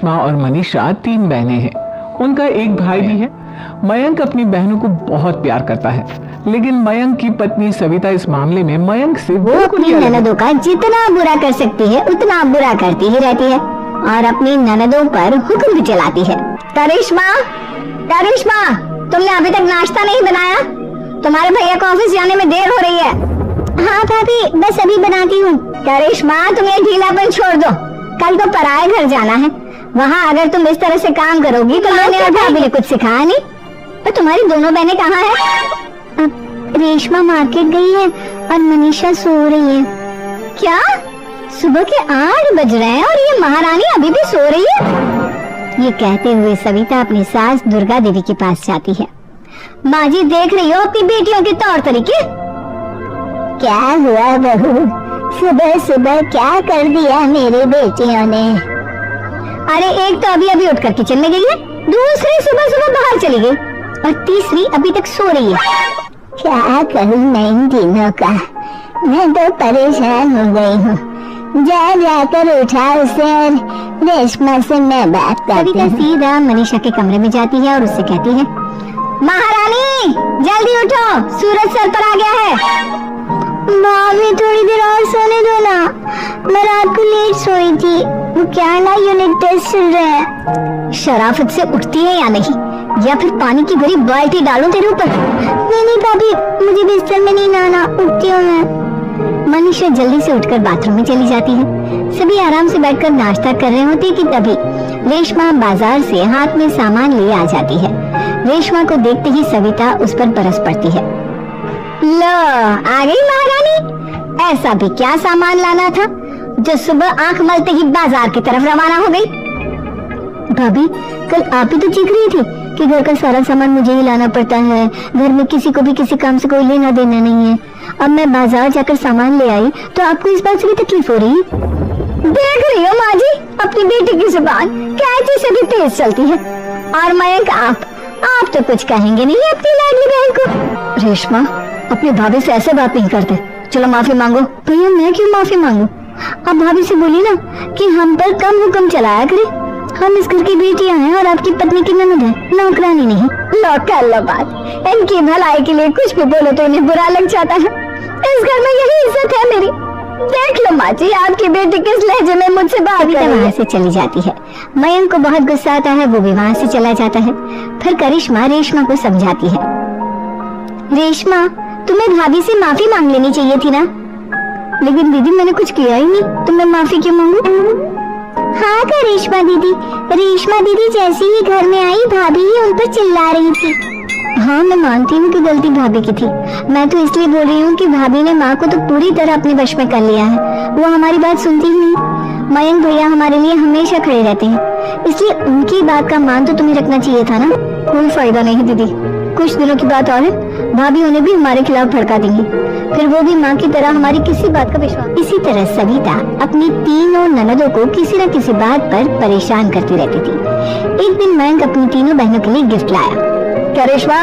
करिश्मा और मनीषा 3 बहनें हैं। उनका एक भाई भी है। मयंक अपनी बहनों को बहुत प्यार करता है, लेकिन मयंक की पत्नी सविता इस मामले में मयंक से वो अपनी ननदों का जितना बुरा कर सकती है उतना बुरा करती ही रहती है और अपनी ननदों पर हुक्म भी चलाती है। करिश्मा, करिश्मा, तुमने अभी तक नाश्ता नहीं बनाया? तुम्हारे भैया को ऑफिस जाने में देर हो रही है। हाँ भाभी, बस अभी बनाती हूँ। करिश्मा, तुम ये ढीलापन छोड़ दो। कल तो पराए घर जाना है। वहाँ अगर तुम इस तरह से काम करोगी तो मैंने और भाभी ने कुछ सिखाया नहीं। तो तुम्हारी दोनों बहनें कहाँ हैं? रेशमा मार्केट गई है और मनीषा सो रही है। क्या? सुबह के 8 बज रहे हैं और ये महारानी अभी भी सो रही है? ये कहते हुए सविता अपनी सास दुर्गा देवी के पास जाती है। माँ जी, देख रही हो अपनी बेटियों के तौर तरीके? क्या हुआ बहू, सुबह सुबह क्या कर दिया मेरी बेटियों ने? अरे एक तो अभी अभी उठकर किचन में गई है, दूसरी सुबह सुबह बाहर चली गई और तीसरी अभी तक सो रही है। क्या करूं मैं इन तीनों का, मैं तो परेशान हो गई हूँ। जा जाकर उठा उसे और रेशमा से मैं बात करती हूँ। सीधा मनीषा के कमरे में जाती है और उससे कहती है, महारानी जल्दी उठो, सूरज सर पर आ गया है। मामी थोड़ी देर और सोने दो ना, मैं रात को लेट सोई थी। वो क्या ना यूनिट टेस्ट चल रहा है। शराफत से उठती है या नहीं, या फिर पानी की भरी बाल्टी डालूं तेरे ऊपर? नहीं भाभी, मुझे बिस्तर में नहीं नहाना, उठती हूँ मैं। मनीषा जल्दी से उठकर बाथरूम में चली जाती है। सभी आराम से बैठकर नाश्ता कर रहे होते कि तभी रेशमा बाजार से हाथ में सामान लिए आ जाती है। रेशमा को देखते ही सविता उस पर बरस पड़ती है। लो, आ गई महारानी। ऐसा भी क्या सामान लाना था जो सुबह आंख मलते ही बाजार की तरफ रवाना हो गई? भाभी, कल आप ही तो चीख रही थी कि घर का सारा सामान मुझे ही लाना पड़ता है, घर में किसी को भी किसी काम से कोई लेना देना नहीं है। अब मैं बाजार जाकर सामान ले आई तो आपको इस बात से भी तकलीफ हो रही? देख रही हो माँ जी, अपनी बेटी की जुबान कैंची से भी तेज चलती है। और मयंक, आप तो कुछ कहेंगे नहीं अपनी लाडली बहन को। रेशमा, अपनी भाभी से ऐसे बात नहीं करते। चलो माफी मांगो। भैया, मैं क्यों माफी मांगू? आप भाभी से बोलिए ना कि हम पर कम हुक्म चलाया करे। हम इस घर की बेटियां हैं और आपकी पत्नी की ननद है, नौकरानी नहीं। लो कर लो बात। इनकी भलाई के लिए कुछ भी बोलो तो इन्हें बुरा लग जाता है। इस घर में यही इज्जत है मेरी। देख लो माँ जी, आपकी बेटी किस लहजे में मुझसे बात कर रही है। वहाँ से चली जाती है। मयंक को बहुत गुस्सा आता है, वो भी वहाँ से चला जाता है। फिर करिश्मा रेशमा को समझाती है, रेशमा, तुम्हें भाभी से माफी मांग लेनी चाहिए थी ना। लेकिन दीदी, मैंने कुछ किया ही नहीं, तो मैं माफी क्यों मांगू? हाँ करिश्मा दीदी, रेशमा दीदी जैसे ही घर में आई भाभी ही उन पर चिल्ला रही थी। हाँ, मैं मानती हूँ कि गलती भाभी की थी। मैं तो इसलिए बोल रही हूँ कि भाभी ने माँ को तो पूरी तरह अपने वश में कर लिया है। वो हमारी बात सुनती ही नहीं। मयंक भैया हमारे लिए हमेशा खड़े रहते हैं, इसलिए उनकी बात का मान तो तुम्हें रखना चाहिए था ना। कोई फायदा नहीं दीदी, कुछ दिनों की बात और है, भाभी उन्हें भी हमारे खिलाफ भड़का देंगी, फिर वो भी माँ की तरह हमारी किसी बात का विश्वास। इसी तरह सविता अपनी तीनों ननदों को किसी न किसी बात पर परेशान करती रहती थी। एक दिन मयंक अपनी तीनों बहनों के लिए गिफ्ट लाया। क्या रेशमा,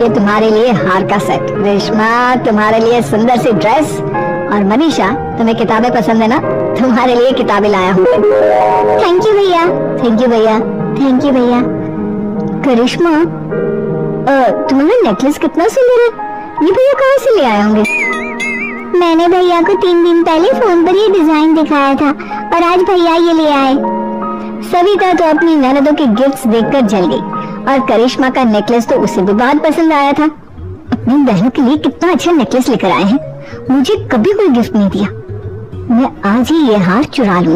ये तुम्हारे लिए हार का सेट। रेशमा, तुम्हारे लिए सुंदर सी ड्रेस। और मनीषा, तुम्हें किताबें पसंद है ना, तुम्हारे लिए किताबें लाया हूँ। थैंक यू भैया, थैंक यू भैया, थैंक यू भैया। करिश्मा, तुम्हारा नेकलेस कितना सुंदर है, ये भैया कहाँ से ले आए होंगे? मैंने भैया को 3 दिन पहले फोन पर ये डिजाइन दिखाया था और आज भैया ये ले आए। सविता तो अपनी ननदों के गिफ्ट्स देखकर जल गई और करिश्मा का नेकलेस तो उसे भी बहुत पसंद आया था। अपनी बहनों के लिए कितना अच्छा नेकलेस लेकर आए हैं, मुझे कभी कोई गिफ्ट नहीं दिया। मैं आज ही ये हार चुरा लूंगा।